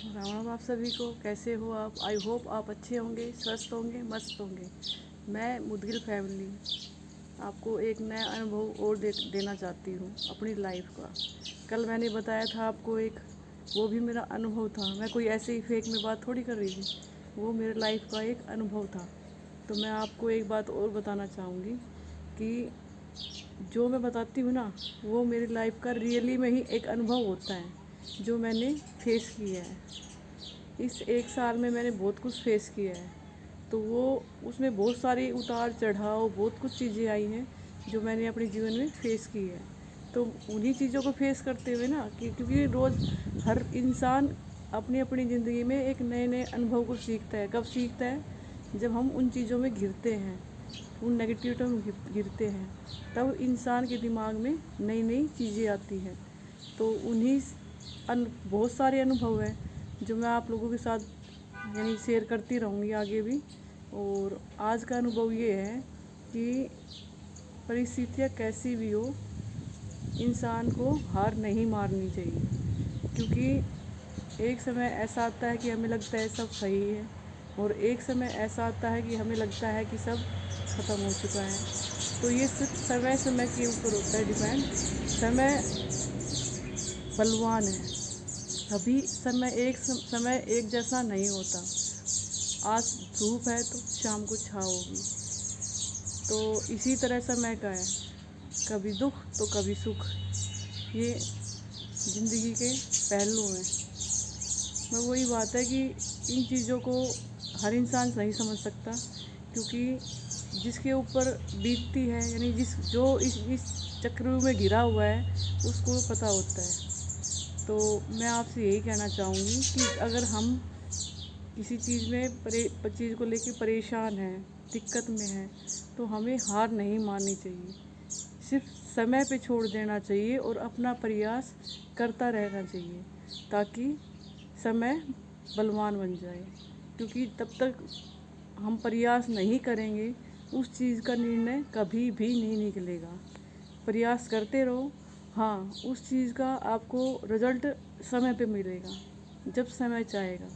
राम राम आप सभी को। कैसे हो आप? आई होप आप अच्छे होंगे, स्वस्थ होंगे, मस्त होंगे। मैं मुदगिल फैमिली आपको एक नया अनुभव और देना चाहती हूँ अपनी लाइफ का। कल मैंने बताया था आपको एक, वो भी मेरा अनुभव था। मैं कोई ऐसे ही फेक में बात थोड़ी कर रही थी, वो मेरे लाइफ का एक अनुभव था। तो मैं आपको एक बात और बताना चाहूँगी कि जो मैं बताती हूँ ना, वो मेरी लाइफ का रियली में ही एक अनुभव होता है जो मैंने फेस किया है। इस एक साल में मैंने बहुत कुछ फेस किया है, तो वो उसमें बहुत सारे उतार चढ़ाव, बहुत कुछ चीज़ें आई हैं जो मैंने अपने जीवन में फेस की है। तो उन्हीं चीज़ों को फेस करते हुए ना, क्योंकि रोज़ हर इंसान अपनी अपनी ज़िंदगी में एक नए नए अनुभव को सीखता है। कब सीखता है? जब हम उन चीज़ों में घिरते हैं, उन नेगेटिविटी में गिरते हैं, तब इंसान के दिमाग में नई नई चीज़ें आती हैं। तो उन्हीं बहुत सारे अनुभव हैं जो मैं आप लोगों के साथ यानी शेयर करती रहूँगी आगे भी। और आज का अनुभव ये है कि परिस्थितियाँ कैसी भी हो, इंसान को हार नहीं मारनी चाहिए। क्योंकि एक समय ऐसा आता है कि हमें लगता है सब सही है, और एक समय ऐसा आता है कि हमें लगता है कि सब ख़त्म हो चुका है। तो ये सिर्फ समय समय के ऊपर होता है डिपेंड। समय बलवान है। कभी समय एक जैसा नहीं होता। आज धूप है तो शाम को छाँव होगी। तो इसी तरह समय का है, कभी दुख तो कभी सुख। ये ज़िंदगी के पहलू हैं। मैं वही बात है कि इन चीज़ों को हर इंसान नहीं समझ सकता, क्योंकि जिसके ऊपर बीतती है, यानी इस चक्रव्यूह में घिरा हुआ है, उसको पता होता है। तो मैं आपसे यही कहना चाहूँगी कि अगर हम किसी चीज़ को लेके परेशान हैं, दिक्कत में हैं, तो हमें हार नहीं माननी चाहिए। सिर्फ समय पे छोड़ देना चाहिए और अपना प्रयास करता रहना चाहिए, ताकि समय बलवान बन जाए। क्योंकि तब तक हम प्रयास नहीं करेंगे, उस चीज़ का निर्णय कभी भी नहीं निकलेगा। प्रयास करते रहो। हाँ, उस चीज़ का आपको रिज़ल्ट समय पे मिलेगा, जब समय चाहेगा।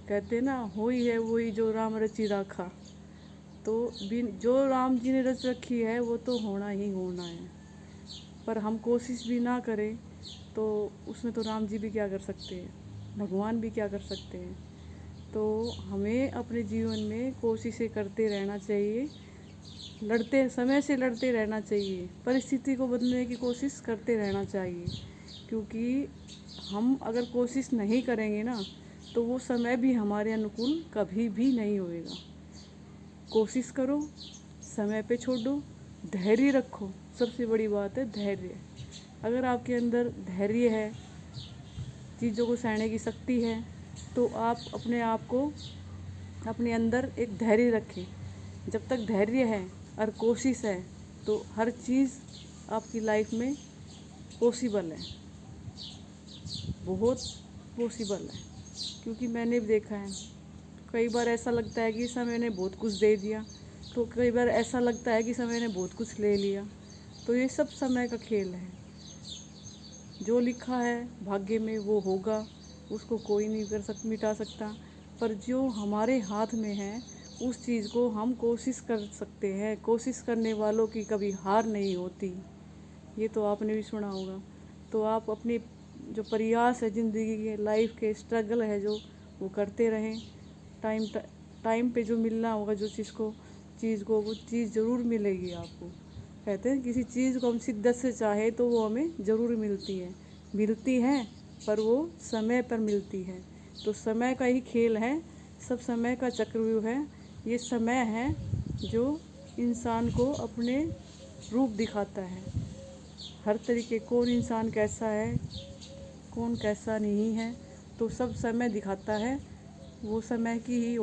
कहते ना, होई है वही जो राम रचि राखा। तो जो राम जी ने रच रखी है वो तो होना ही होना है। पर हम कोशिश भी ना करें तो उसमें तो राम जी भी क्या कर सकते हैं, भगवान भी क्या कर सकते हैं। तो हमें अपने जीवन में कोशिशें करते रहना चाहिए, समय से लड़ते रहना चाहिए, परिस्थिति को बदलने की कोशिश करते रहना चाहिए। क्योंकि हम अगर कोशिश नहीं करेंगे ना, तो वो समय भी हमारे अनुकूल कभी भी नहीं होएगा। कोशिश करो, समय पे छोड़ो, धैर्य रखो। सबसे बड़ी बात है धैर्य। अगर आपके अंदर धैर्य है, चीज़ों को सहने की शक्ति है, तो आप अपने आप को अपने अंदर एक धैर्य रखें। जब तक धैर्य है और कोशिश है, तो हर चीज़ आपकी लाइफ में पॉसिबल है, बहुत पॉसिबल है। क्योंकि मैंने भी देखा है, कई बार ऐसा लगता है कि समय ने बहुत कुछ दे दिया, तो कई बार ऐसा लगता है कि समय ने बहुत कुछ ले लिया। तो ये सब समय का खेल है। जो लिखा है भाग्य में वो होगा, उसको कोई नहीं मिटा सकता। पर जो हमारे हाथ में है, उस चीज़ को हम कोशिश कर सकते हैं। कोशिश करने वालों की कभी हार नहीं होती, ये तो आपने भी सुना होगा। तो आप अपने जो प्रयास है, ज़िंदगी के लाइफ के स्ट्रगल है जो, वो करते रहें। टाइम पे जो मिलना होगा, जो चीज़ को वो चीज़ ज़रूर मिलेगी आपको। कहते हैं किसी चीज़ को हम शिद्दत से चाहे तो वो हमें ज़रूर मिलती है, पर वो समय पर मिलती है। तो समय का ही खेल है, सब समय का चक्रव्यूह है। ये समय है जो इंसान को अपने रूप दिखाता है। हर तरीके, कौन इंसान कैसा है, कौन कैसा नहीं है, तो सब समय दिखाता है। वो समय की ही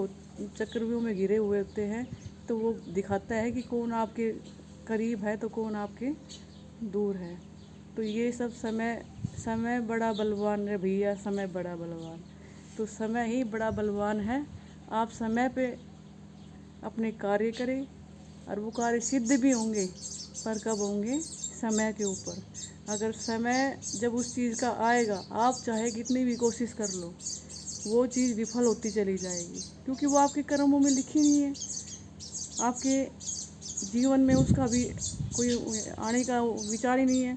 चक्रव्यूह में घिरे हुए होते हैं, तो वो दिखाता है कि कौन आपके करीब है तो कौन आपके दूर है। तो ये सब समय बड़ा बलवान है भैया, समय बड़ा बलवान। तो समय ही बड़ा बलवान है। आप समय पे अपने कार्य करें, और वो कार्य सिद्ध भी होंगे, पर कब होंगे? समय के ऊपर। अगर समय जब उस चीज़ का आएगा, आप चाहे कितनी भी कोशिश कर लो, वो चीज़ विफल होती चली जाएगी, क्योंकि वो आपके कर्मों में लिखी नहीं है। आपके जीवन में उसका भी कोई आने का विचार ही नहीं है।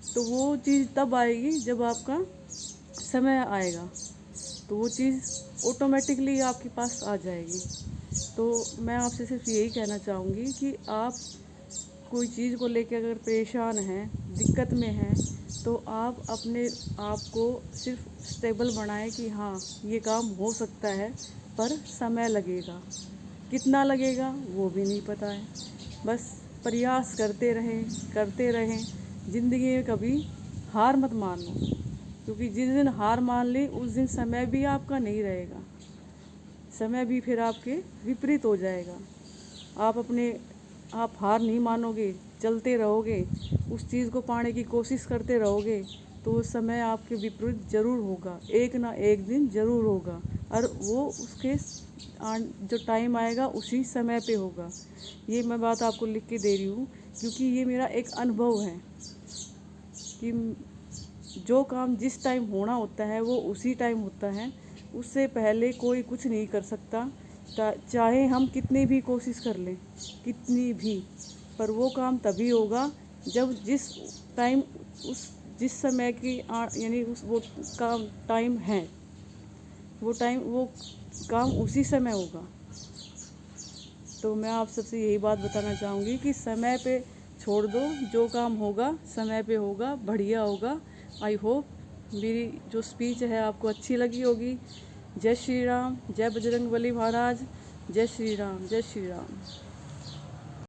तो वो चीज़ तब आएगी जब आपका समय आएगा, तो वो चीज़ ऑटोमेटिकली आपके पास आ जाएगी। तो मैं आपसे सिर्फ यही कहना चाहूँगी कि आप कोई चीज़ को लेकर अगर परेशान हैं, दिक्कत में हैं, तो आप अपने आप को सिर्फ स्टेबल बनाएं कि हाँ, ये काम हो सकता है, पर समय लगेगा। कितना लगेगा वो भी नहीं पता है। बस प्रयास करते रहें। ज़िंदगी में कभी हार मत मानो, क्योंकि जिस दिन हार मान ली उस दिन समय भी आपका नहीं रहेगा। समय भी फिर आपके विपरीत हो जाएगा। आप हार नहीं मानोगे, चलते रहोगे, उस चीज़ को पाने की कोशिश करते रहोगे, तो उस समय आपके विपरीत ज़रूर होगा, एक ना एक दिन ज़रूर होगा। और वो उसके जो टाइम आएगा उसी समय पे होगा। ये मैं बात आपको लिख के दे रही हूँ, क्योंकि ये मेरा एक अनुभव है कि जो काम जिस टाइम होना होता है वो उसी टाइम होता है। उससे पहले कोई कुछ नहीं कर सकता, चाहे हम कितनी भी कोशिश कर लें, कितनी भी, पर वो काम तभी होगा जब जिस समय की यानी वो काम टाइम है, वो काम उसी समय होगा। तो मैं आप सबसे यही बात बताना चाहूँगी कि समय पे छोड़ दो, जो काम होगा समय पे होगा, बढ़िया होगा। आई होप मेरी जो स्पीच है आपको अच्छी लगी होगी। जय श्री राम, जय बजरंगबली महाराज, जय श्री राम, जय श्री राम।